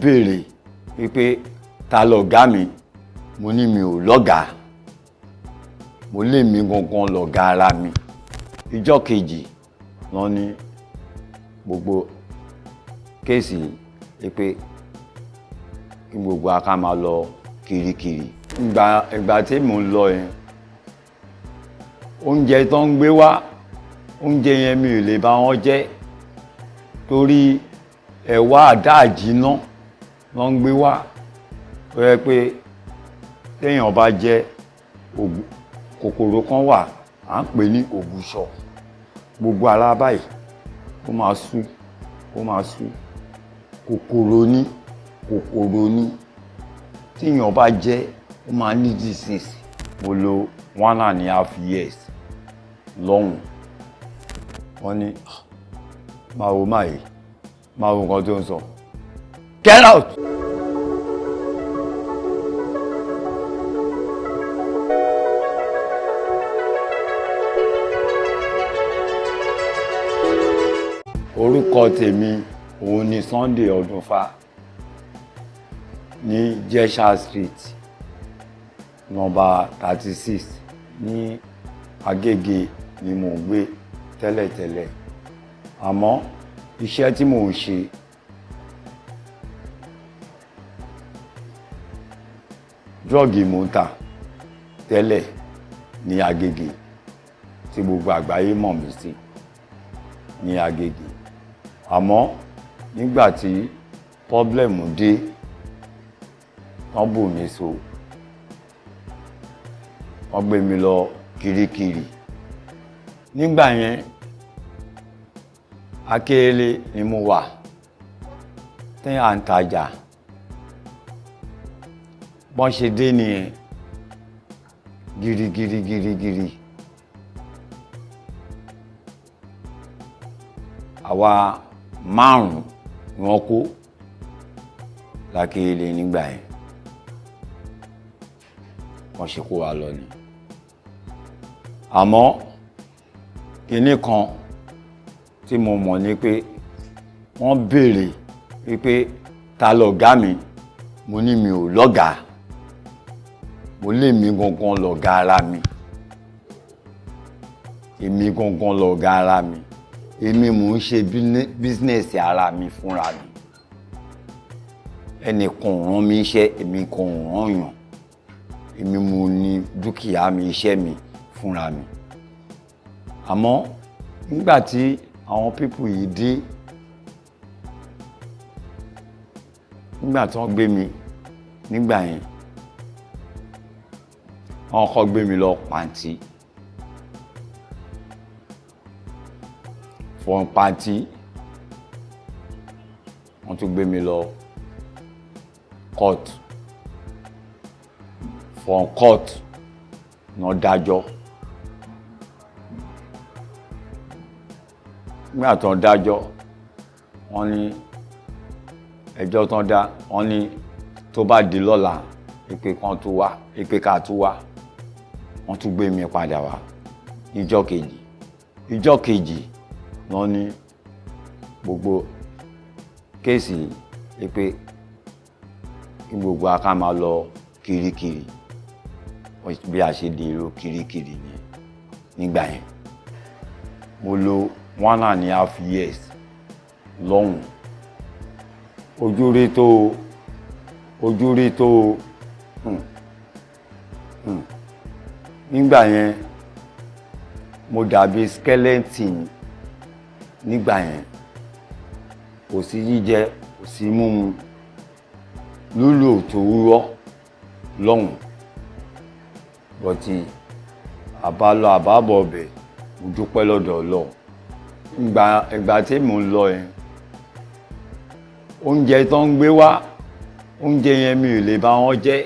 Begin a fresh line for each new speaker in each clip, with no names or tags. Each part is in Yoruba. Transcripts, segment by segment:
béèrè wípé ta lọ̀gá mi, mo ní mi ò lọ́gàá, mo lé mi gangan lọ̀gá ara mi. Ìjọ́ kejì wọ́n ní gbogbo kéèsì wípé kí gbogbo aká máa lọ kirikiri. Ìgbà tí mò ń lọ yẹn, oúnjẹ tó ń gbé wá, oúnjẹ yẹn mi ò lè bá wọn jẹ torí ẹ̀wà àdáàjínà ló ń gbé wá. Ó yẹ pé téèyàn bá jẹ kòkòrò kan wà à ń pè ní ògùṣọ̀, gbogbo ara báyìí ó máa sú, ó máa sú. Kòkòrò ní téèyàn bá jẹ ó máa ní disease. Mo lò 1.5 years lọ́hùn. Wọ́n ní máa wo máa yìí, máa wo nǹkan tó ń sọ. Get out! Orúkọ tèmi òun ni Sunday Ọdúnfà ní Jesha Street number 36 ní Agége ni mò ń gbé tẹ́lẹ̀tẹ́lẹ̀. Àmọ́ iṣẹ́ tí mò ń ṣe drọ́ọ̀gì mò ń tà tẹ́lẹ̀ ní Agége tí gbogbo àgbáyé mọ̀ mí sí ní Agége. Àmọ́ nígbà tí pọ́blẹ̀mù dé wọ́n bù mí so, wọ́n gbé mi lọ kirikiri. Nígbà yẹn Akérèlé ni mo wà tí à ń tajà. Bọ́n ṣe dé nìyẹn girigiri. Àwa 5 ni wọ́n kó l'Akérèlé nígbà yẹn. Wọ́n ṣe kó wa lọ ni. Àmọ́ kinní kan tí mo mọ̀ ni pé wọ́n béèrè wípé ta lọ̀gá mi, mo ní mi ò lọ́gàá, mo lé mi gangan lọ̀gá ara mi. Èmi gangan lọ̀gá ara mi. Èmi mò ń ṣe bísínẹ́sì ara mi fúnra mi. Ẹnìkan ò rán mi iṣẹ́, èmi kan ò rán yàn. Èmi mo ní dúkìá mi, iṣẹ́ mi fúnra mi. Àmọ́ nígbà tí àwọn pípù yìí dé, nígbà tí wọ́n gbé mi nígbà yẹn, wọ́n kọ́ gbé mi lọ pàǹtí. From pàǹtí wọ́n tún gbé mi lọ court. From court náà dájọ́. Nígbà tó ń dájọ́, wọ́n ní ẹjọ́ tó ń dá, wọ́n ní tó bá di lọ́la ìpè kan tó wá, ìpè ká tó wá. Wọ́n tún gbé mi padà wá ìjọ́ kejì. Ìjọ́ kejì wọ́n ní gbogbo kéèsì ìpè kí gbogbo aká máa lọ kirikiri. Bí a ṣe di èrò kirikiri ni nígbà yẹn. Mo lò 1.5 years lọ́hùn. Ojú rí tó nígbà yẹn mo dàbí skeleton. Nígbà yẹn kò sí jíjẹ, kò sí mímu, lúlò tó rọ́ lọ́hùn. Bọ̀tí àbálọ àbábọ̀ ọbẹ̀ mo dúpẹ́ lọ́dọ̀ Ọlọ́run. Ìgbà tí mò ń lọ yẹn, oúnjẹ tó ń gbé wá, oúnjẹ yẹn mi ò lè bá wọn jẹ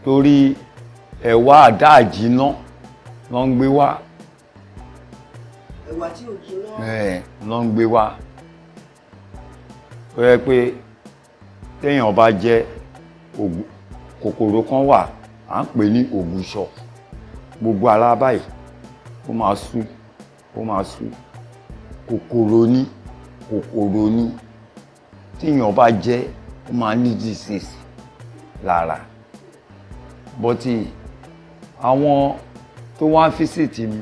torí ẹ̀wà àdáàjínà ló ń gbé wá.
Ẹ̀wà tí ò jiná.
Ló ń gbé wá. Ó yẹ pé téèyàn bá jẹ kòkòrò kan wà à ń pè ní ògùṣọ̀, gbogbo ara báyìí ó máa sú, ó máa sú. Kòkòrò ní téèyàn bá jẹ ó máa ní disease lára. Bọ́tí àwọn tó wá visit mi,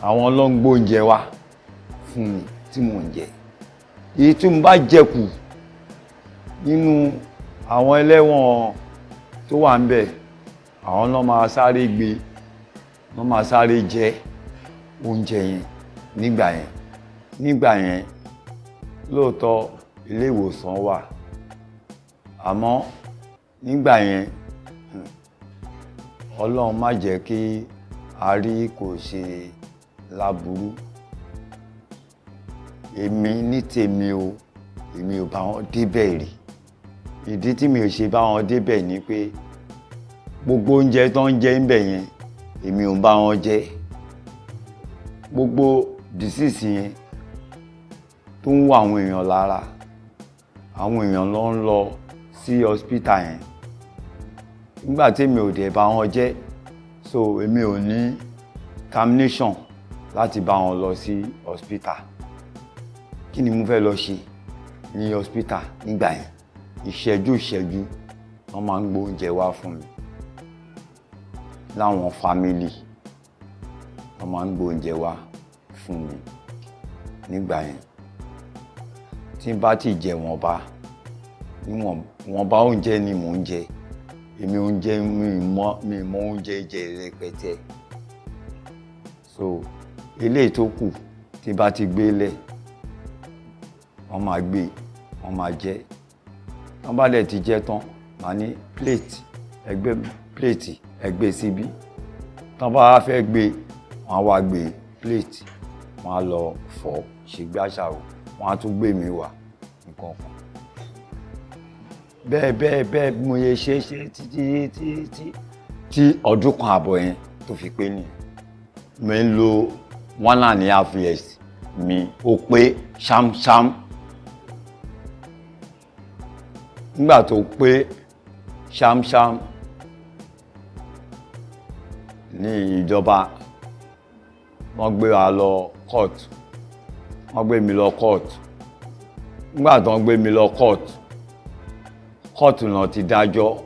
àwọn ló ń gbóúnjẹ wá fún mi tí mò ń jẹ. Èyí tí mo bá jẹ kù nínú àwọn ẹlẹ́wọ̀n tó wà ń bẹ̀, àwọn náà máa sáré gbé, wọ́n máa sáré jẹ oúnjẹ yẹn nígbà yẹn. Nígbà yẹn lóòótọ́ ilé ìwòsàn wà, àmọ́ nígbà yẹn Ọlọ́run má jẹ́ kí a rí kò ṣe láburú. Èmi ní tèmi o, èmi ò bá wọn débẹ̀ rí. Ìdí tí mi ò ṣe bá wọn débẹ̀ ni pé gbogbo oúnjẹ tó ń jẹ níbẹ̀ yẹn èmi ò bá wọn jẹ. Gbogbo disease yẹn tó ń wọ àwọn èèyàn lára, àwọn èèyàn ló ń lọ sí hospital yẹn. Nígbà tí èmi ò dẹ̀ bá wọn jẹ, so èmi ò ní termination láti bá wọn lọ sí hospital. Kí ni mo fẹ́ lọ ṣe ní hospital nígbà yẹn? Ìṣẹ́jú wọ́n máa ń gbé oúnjẹ wá fún mi. Láwọn family wọ́n máa ń gbé oúnjẹ wá fún mi nígbà yẹn. Tí n bá ti jẹ wọ́nba, wọ́nba oúnjẹ ni mò ń jẹ. Èmi oúnjẹ mi mọ oúnjẹ jẹ rẹpẹtẹ. So eléyìí tó kù tí bá ti gbé lẹ̀, wọ́n máa gbé, wọ́n máa jẹ. Wọ́n bá dẹ̀ ti jẹ tán, màá ní plate, ẹgbẹ́ síbí. Tán bá fẹ́ gbé, wọ́n á wá gbé plate, wọ́n á lọ fọ̀, ṣègbé àṣàrò, wọ́n á tún gbé mi wá nǹkan kan. Bẹ́ẹ̀ mo yẹ ṣe tí ọdún kan àbọ̀ yẹn tó fi pé nìyẹn. Mo ń lo 1.5 years mi, ó pé ṣámṣám. Nígbà tó pé ṣámṣám ní ìjọba, wọ́n gbé wa lọ court. Wọ́n gbé mi lọ court. Nígbà tó ń gbé mi lọ court náà ti dájọ́.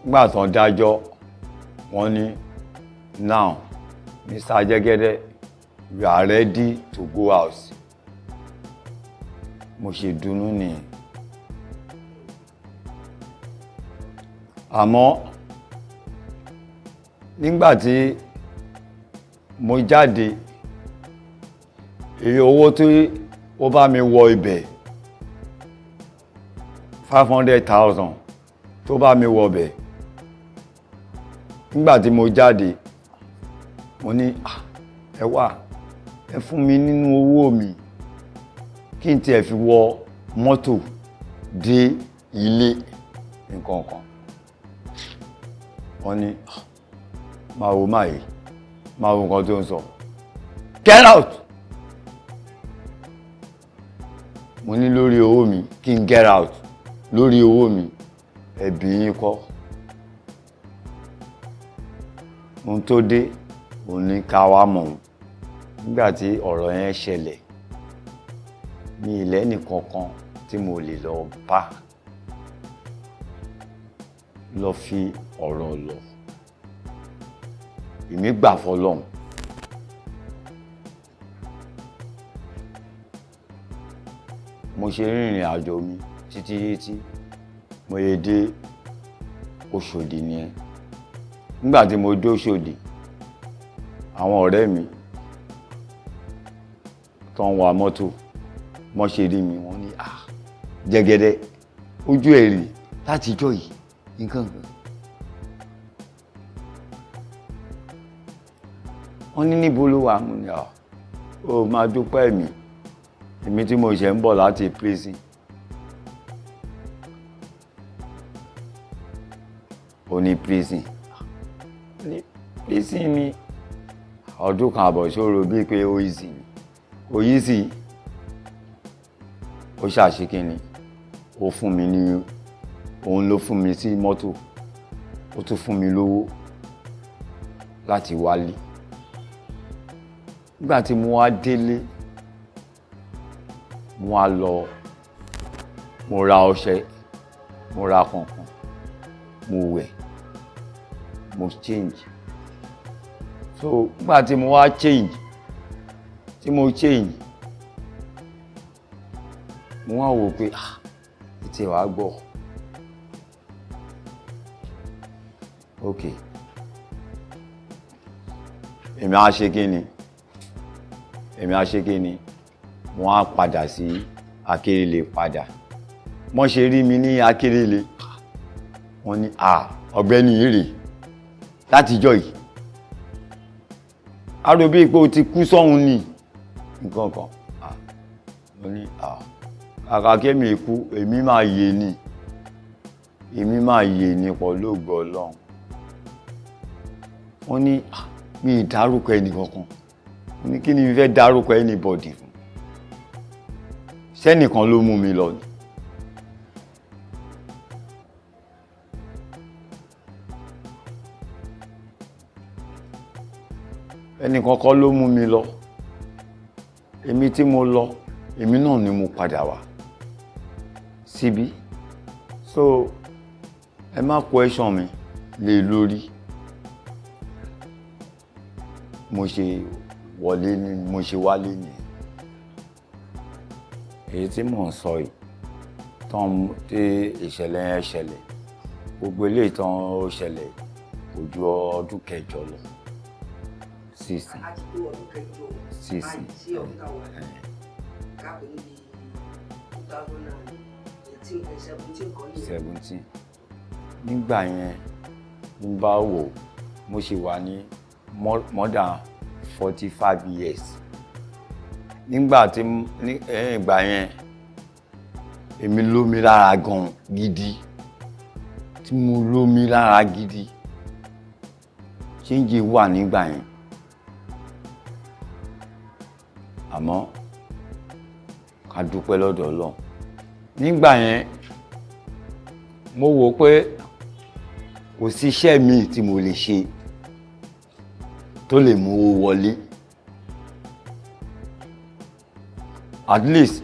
Nígbà tó ń dájọ́, wọ́n ní now Mr. Jegede, we are ready to go house. Mo ṣe dùnnú nìyẹn. Àmọ́ nígbà tí mo jáde, iye owó tí ó bá mi wọ ibẹ̀ 500,000 tó bá mi wọ ibẹ̀. Nígbà tí mo jáde, mo ní ẹ wá, ẹ fún mi nínú owó mi kí n tiẹ̀ fi wọ mọ́tò dé ilé nǹkan kan. Wọ́n ní máa wo nǹkan tó ń sọ. Get out! Mo ní lórí owó mi kí n get out. Lórí owó mi, ẹ̀bí yín kọ́. Ohun tó dé, òun ní ká wá mọ̀. Nígbà tí ọ̀rọ̀ yẹn ṣẹlẹ̀, ní ilẹ̀ nìkankan tí mo lè lọ bá lọ fi ọ̀rọ̀ lọ. Èmi gbà f'Ọlọ́run. Mo ṣe rìnrìn àjò mi títí mo yẹ dé Òṣòdì nìyẹn. Nígbà tí mo dé Òṣòdì, àwọn ọ̀rẹ́ mi tó ń wa mọ́tò, wọ́n ṣe rí mi, wọ́n ní Jẹ́gẹ́dẹ́, ojú ẹ̀ rí láti ijọ́ yìí nǹkan kan. Wọ́n ní níbo ló wà? Mo ní ó máa dúpẹ́ mi, èmi tí mo ṣe ń bọ̀ láti prison. Ó ní prison. Prison ni ọdún kan àbọ̀ ṣòro bíi pé ó easy ni. Ó easy. Ó ṣàṣekínni. Ó fún mi ní, òun ló fún mi sí mọ́tò. Ó tún fún mi lówó láti wálé. Nígbà tí mo wá délé, mo wá lọ mo ra ọṣẹ, mo ra kànkàn, mo wẹ̀, mo change. So nígbà tí mo wá change, mo wá wò pé ètè wàá gbọ́. Ok, èmi á ṣe kí ni, mo wá padà sí Akérèlé padà. Wọ́n ṣe rí mi ní Akérèlé, wọ́n ní ọ̀gbẹ́ni ìrè látijọ́ yìí. A rò bí pé o ti kú sọ́hun ní nǹkan kan. Mo ní kàkà kémi kú, èmi máa yè ni pẹ̀lú ògo Ọlọ́run. Wọ́n ní mi ì dárúkọ ẹnì kankan. Mo ní kí ni mi fẹ́ dárúkọ anybody fún? Ṣẹ́nìkan ló mú mi lọ ni. Ẹnìkan kọ́ ló mú mi lọ. Èmi tí mo lọ, èmi náà ni mo padà wá síbí. So ẹ má question mi lé lórí. Mo ṣe wálé ni. Èyí tí mò ń sọ yìí tán tí ìṣẹ̀lẹ̀ yẹn ṣẹlẹ̀, gbogbo eléyìí tán ó ṣẹlẹ̀ kò ju ọdún kẹjọ lọ. Sísìn. Nígbà yẹn ń bá wò, mo ṣì wà ní more than 45 years. Nígbà yẹn èmi lómi lára gan gidi, tí mo lómi lára gidi. Change wà nígbà yẹn. Àmọ́ ká dúpẹ́ lọ́dọ̀ Ọlọ́run. Nígbà yẹn mo wò pé kò sí iṣẹ́ mi tí mo lè ṣe tó lè mú owó wọlé. At least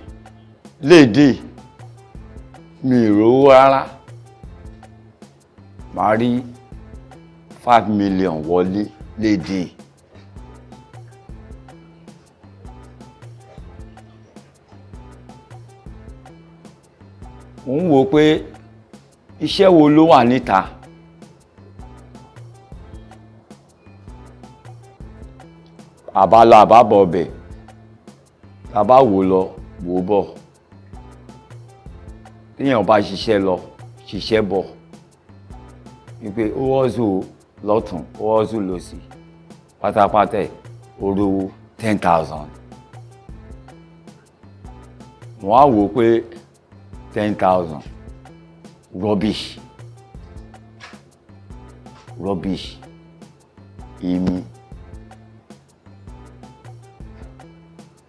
léèdè mi ì rówó rárá, màá rí 5 million wọlé léèdè. Mo ń wò pé iṣẹ́ wo ló wà níta. Àbálọ àbábọ̀ ọbẹ̀, tàbá wò lọ wò bọ̀. Téèyàn bá ṣiṣẹ́ lọ, ṣiṣẹ́ bọ̀. Wípé ó wọ́zù lọ́tùn, ó wọ́zù lósì. Pátápátá orówó 10,000. Mo wá wò pé 10,000 rubbish.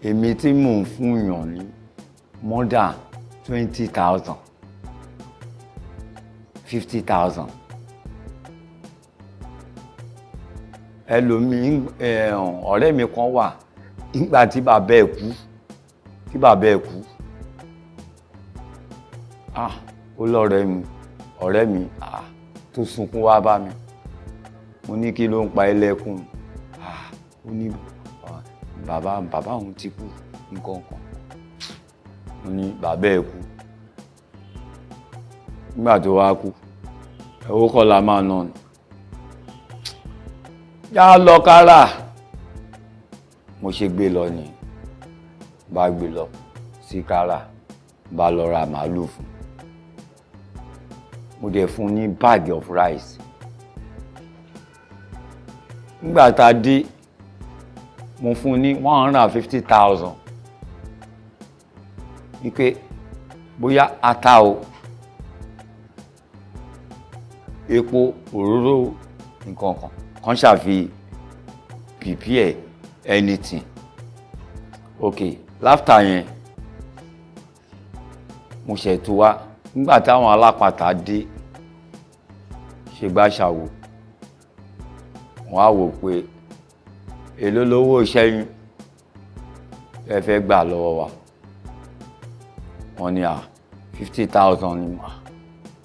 Èmi tí mò ń fún yàn ní more than 20,000, 50,000. Ẹlòmíì ọ̀rẹ́ mi kan wà nígbà tí bàbá ẹ̀ kú. Ó lọ́rẹ́ ọ̀rẹ́ mi tó sunkún wá bá mi. Mo ní kí ló ń pa ẹlẹ́kùn? Ó ní bàbá òun ti kú nǹkan kan. Mo ní bàbá ẹ̀ kú. Nígbà tó wá kú, owó kọ́ la máa ná ni. Já lọ kára. Mo ṣe gbé lọ ni. Bá gbé lọ sí kára, bá lọ ra màálù fún. Mo dẹ̀ fún ní bag of rice. Nígbà tá a dé, mo fún ní 150,000. Wípé bóyá ata o, epo, òróró, nǹkan kan ṣàfi prepare anything. Ok, láfta yẹn mo ṣètò wá. Nígbà táwọn alápatà dé, ṣe gbá ṣàwò, wọ́n á wò pé èló lówó iṣẹ́ yín ẹ fẹ́ gbà lọ́wọ́ wa. Wọ́n ní 50,000 ni mà.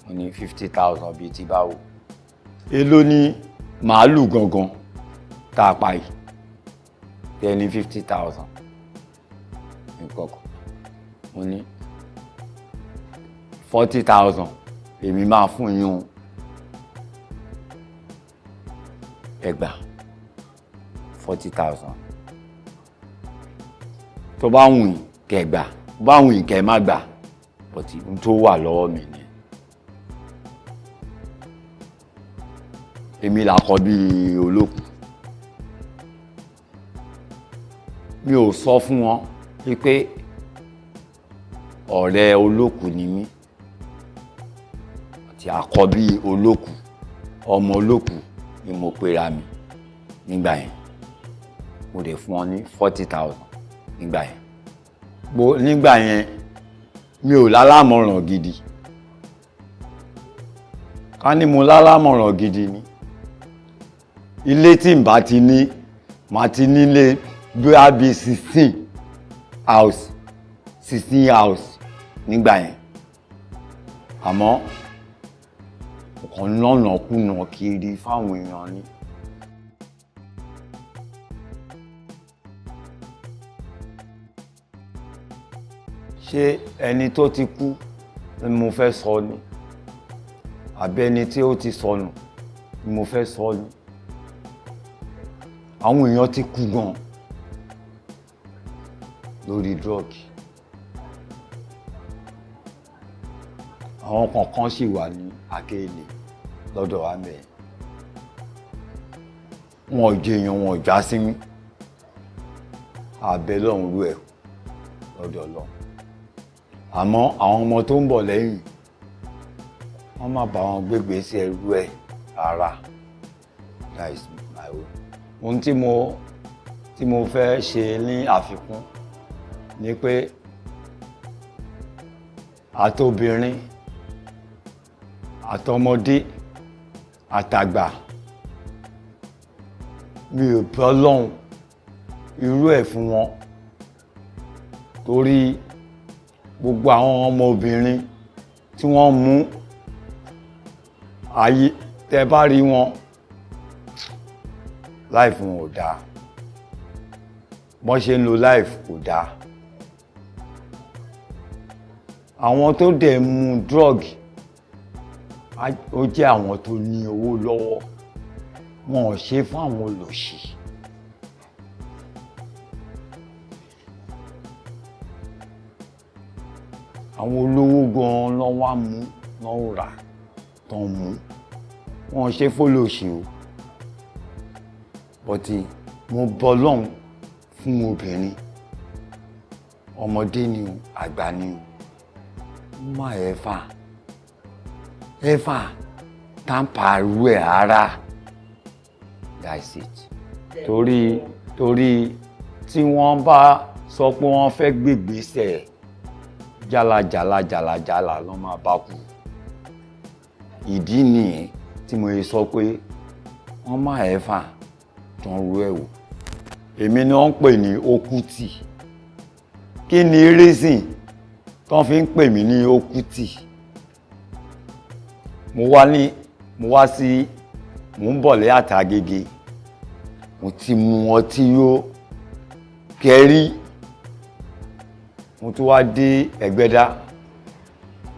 Mo ní 50,000 bíi ti báwo. Èló ni màálù gangan tá a pa yìí. Tẹ́ ní 50,000. Nǹkan kan. Mo ní 40,000 èmi máa fún yín o. Ẹ gbà 40,000. Tó bá wù yín kẹ́ gbà, tó bá wù yín kẹ́ má gbà, but n tó wà lọ́wọ́ mi ni. Èmi làkọ́bí olókù. Mi ò sọ fún wọn wípé ọ̀rẹ́ olókù ni mí àti àkọ́bí olókù, ọmọ olókù ni mo pera mi nígbà yẹn. Mo dẹ̀ fún wọn ní 40,000 nígbà yẹn. Nígbà yẹn mi ò lálámọ̀ràn gidi. Ká ní mo lálámọ̀ràn gidi ni. Ilé tí n bá ti ní, màá ti nílé bí 16 house nígbà yẹn. Àmọ́ ọ̀kan lọ́nà kùnà kiri fáwọn èèyàn ni. Ṣé ẹni tó ti kú ni mo fẹ́ sọ ni? Àbí ẹni tí ó ti sọnù ni mo fẹ́ sọ ni? Àwọn èèyàn ti kú gan lórí drug. Àwọn kọ̀ọ̀kan sì wà ní Akéèlé lọ́dọ̀ wa mẹ́rin. Wọn ò jẹyàn, wọn ò já sí mí. Àbẹ̀ lọ́run rú ẹ̀ lọ́dọ̀ Ọlọ́run. Àmọ́ àwọn ọmọ tó ń bọ̀ lẹ́yìn, wọ́n má bá wọn gbégbé sí ẹrú ẹ̀ rárá. That is my own. Ohun tí mo fẹ́ ṣe ní àfikún ni pé àtobìnrin, àtọmọdé, àtàgbà, mi ò bẹ̀ Ọlọ́run irú ẹ̀ fún wọn. Torí gbogbo àwọn ọmọbìnrin tí wọ́n mú ayé, tẹ́ bá rí wọn, life wọn ò dáa. Bọ́n ṣe ń lo life kò dáa. Àwọn tó dẹ̀ mu drug, ó jẹ́ àwọn tó ní owó lọ́wọ́. Wọn ò ṣe fún àwọn olòṣì. Àwọn olówó gan-an ló wá mú, ló rà, tó ń mú. Wọn ò ṣe fólòṣì o. Bọ́tí mo bẹ̀ Ọlọ́run fún obìnrin, ọmọdé ni o, àgbà ni o. Má ẹ̀fà tamper rú ẹ̀ ara. That's it. Torí tí wọ́n bá sọ pé wọ́n fẹ́ gbégbésẹ̀ jálajàla ló máa bá kú. Ìdí nìyẹn tí mo yẹ sọ pé wọ́n má ẹ̀fà tán rú ẹ̀ wò. Èmi ni wọ́n ń pè ní Òkútì. Kí ni reason tán fi ń pè mí ní Òkútì? Mo ń bọ̀ lé àtàgègè. Mo ti mu ọtí yó kẹrí. Mo tún wá dé Ẹ̀gbẹ́dá.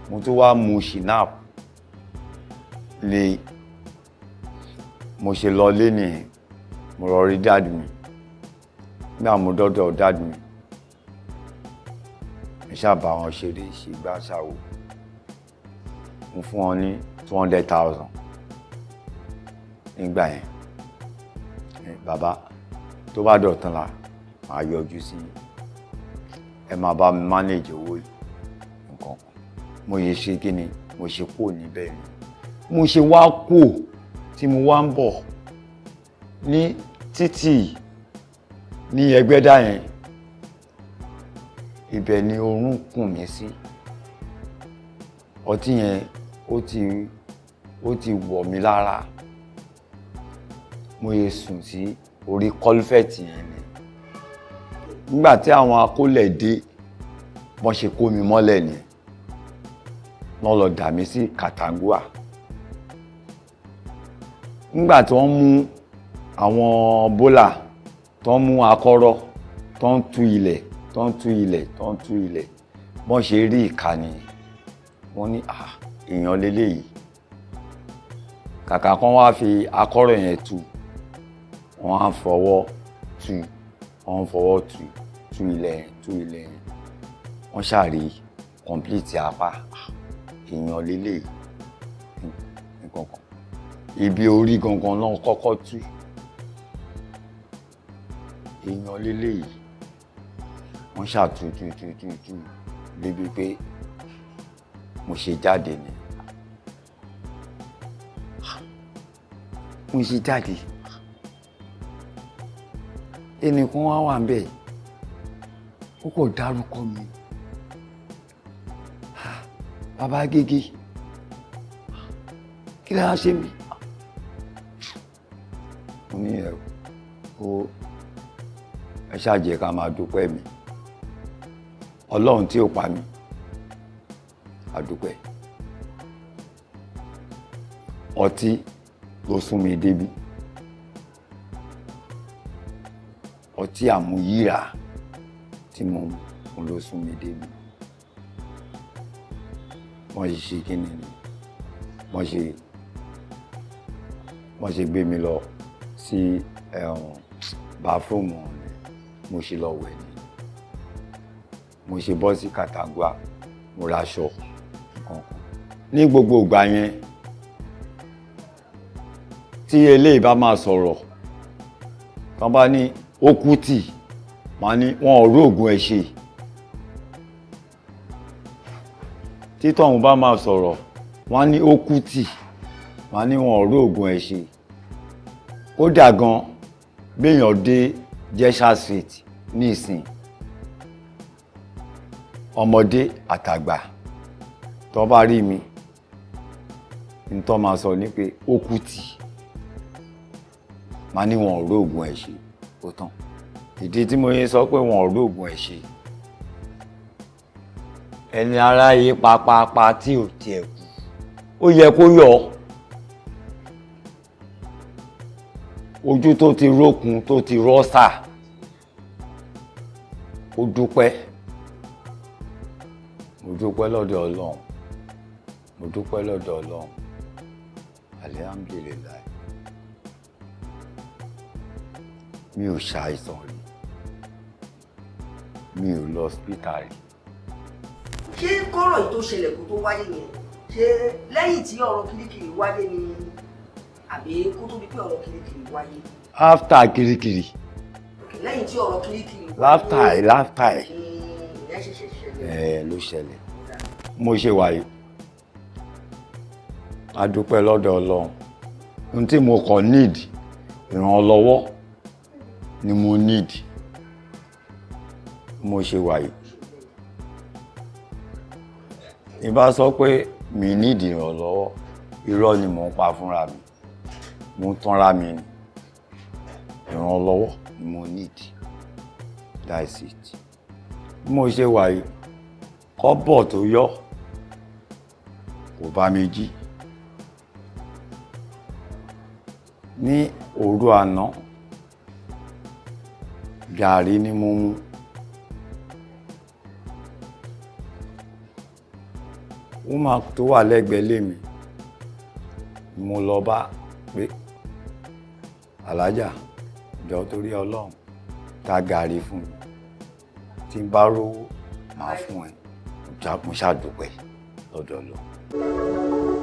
Mo tún wá mu Shinap lé. Mo ṣe lọ lé nìyẹn. Mo lọ rí dad mi. Nígbà mo dọ́dọ̀ dad mi. Mo ṣàbà wọn ṣeré ṣègbà ṣàwò. Mo fún wọn ní 200,000 nígbà yẹn. Bàbá tó bá dọ̀tán la máa yọjú sí ẹ máa bá mi manage owó nǹkan. Mo yẹ ṣe kí ni mo ṣe kó níbẹ̀ ni. Mo ṣe wá kó tí mo wá ń bọ̀ ní títì ní Ẹgbẹ́dá yẹn. Ibẹ̀ ni oorun kùn mí sí. Ọtí yẹn ó ti wọ̀ mí lára. Mo yẹ sùn sí orí kọ́lfẹ̀tì yẹn ni. Nígbà tí àwọn akólẹ̀ dé, wọ́n ṣe kó mi mọ́lẹ̀ ni. wọ́n lọ dà mí sí Katangua. Nígbà tí wọ́n mú àwọn bólà tó ń mú akọ́rọ́ tó ń tú ilẹ̀ tó ń tú ilẹ̀ tó ń tú ilẹ̀ bọ́n ṣe rí ìkànnì wọ́n ní èèyàn lélẹ́yìí kàkà kan wá fi akọ́rọ̀ yẹn tú wọ́n á fọwọ́ tú wọ́n fọwọ́ tú ilẹ̀ yẹn wọ́n ṣàrí complete apá èèyàn lélẹ́yìí nǹkan kan ibi orí gangan náà kọ́kọ́ tú èèyàn lélẹ́yìí wọ́n ṣàtú débi pé mo ṣe jáde ni mo ṣe jáde ẹnìkan wá wà ńbẹ̀ ó kò dárúkọ mi bàbá Gègé kí lè ṣe mí mo ní ẹ ṣáàjẹ́ ká máa dúpẹ́ mi Ọlọ́run tí ó pa mí a dúpẹ́ ọtí ló sún mi débi ọtí àmúyíra tí mo ló sún mi débi wọ́n ṣe kí ni wọ́n ṣe gbé mi lọ sí báfúrúmù mo ṣe lọ wẹ̀ ni mo ṣe bọ́ sí Katangua mo raṣọ nǹkan ní gbogbo ìgbà yẹn tí eléyìí bá máa sọ̀rọ̀ tán bá ní ó kú tì máa ní wọn ò rí oògùn ẹ̀ ṣe títọ̀hún bá máa sọ̀rọ̀ wọ́n ní ó kú tì máa ní wọn ò rí oògùn ẹ̀ ṣe kódà gan béèyàn dé Jesha Street ní ìsìn ọmọdé àtàgbà tó bá rí mi ní tó máa sọ ní pé ó kú tì máa ní wọn ò rí oògùn ẹ̀ ṣe ó tán ìdí tí mo yẹ sọ pé wọn ò rí oògùn ẹ̀ ṣe ẹni aráyé pápápá tí ò tiẹ̀ kú ó yẹ kó yọ ojú tó ti rókun tó ti rọ́ṣà ó dúpẹ́ mo dúpẹ́ lọ́dọ̀ Ọlọ́run mo dúpẹ́ lọ́dọ̀ Ọlọ́run alihamdulilayi mi ò ṣàìsàn rí mi ò lọ hospital rí.
ṣé kọ́rọ̀ yìí tó ṣẹlẹ̀ kó tó wáyé yẹn ṣé lẹ́yìn tí ọ̀rọ̀ Kirikiri wáyé ni àbí kó tó di pé ọ̀rọ̀ Kirikiri wáyé.
after Kirikiri.
lẹ́yìn tí ọ̀rọ̀ Kirikiri wáyé.
láfta ẹ̀.
ìyẹn ṣẹ̀ṣẹ̀ ṣẹlẹ̀.
ló ṣẹlẹ̀ mo ṣe wáyé a dúpẹ́ lọ́dọ̀ Ọlọ́run ohun tí mo kàn need ìrànlọ́wọ́ ni mo need mo ṣe wáyé ìbá sọ pé mi need ìrànlọ́wọ́ irọ́ ni mò ń pa fúnra mi mo ń tanra mi ni ìrànlọ́wọ́ ni mo need that's it mo ṣe wáyé kọ́bọ̀ tó yọ kò bá mi jí ní òru àná gàrí ni mo mu woman tó wà lẹ́gbẹ̀ẹ́ lé mi mo lọ bá pé alájà jọ torí Ọlọ́run ta gàrí fún mi tí n bá rówó máa fún ẹ mo ṣàdúpẹ́ lọ́dọ̀ Ọlọ́run.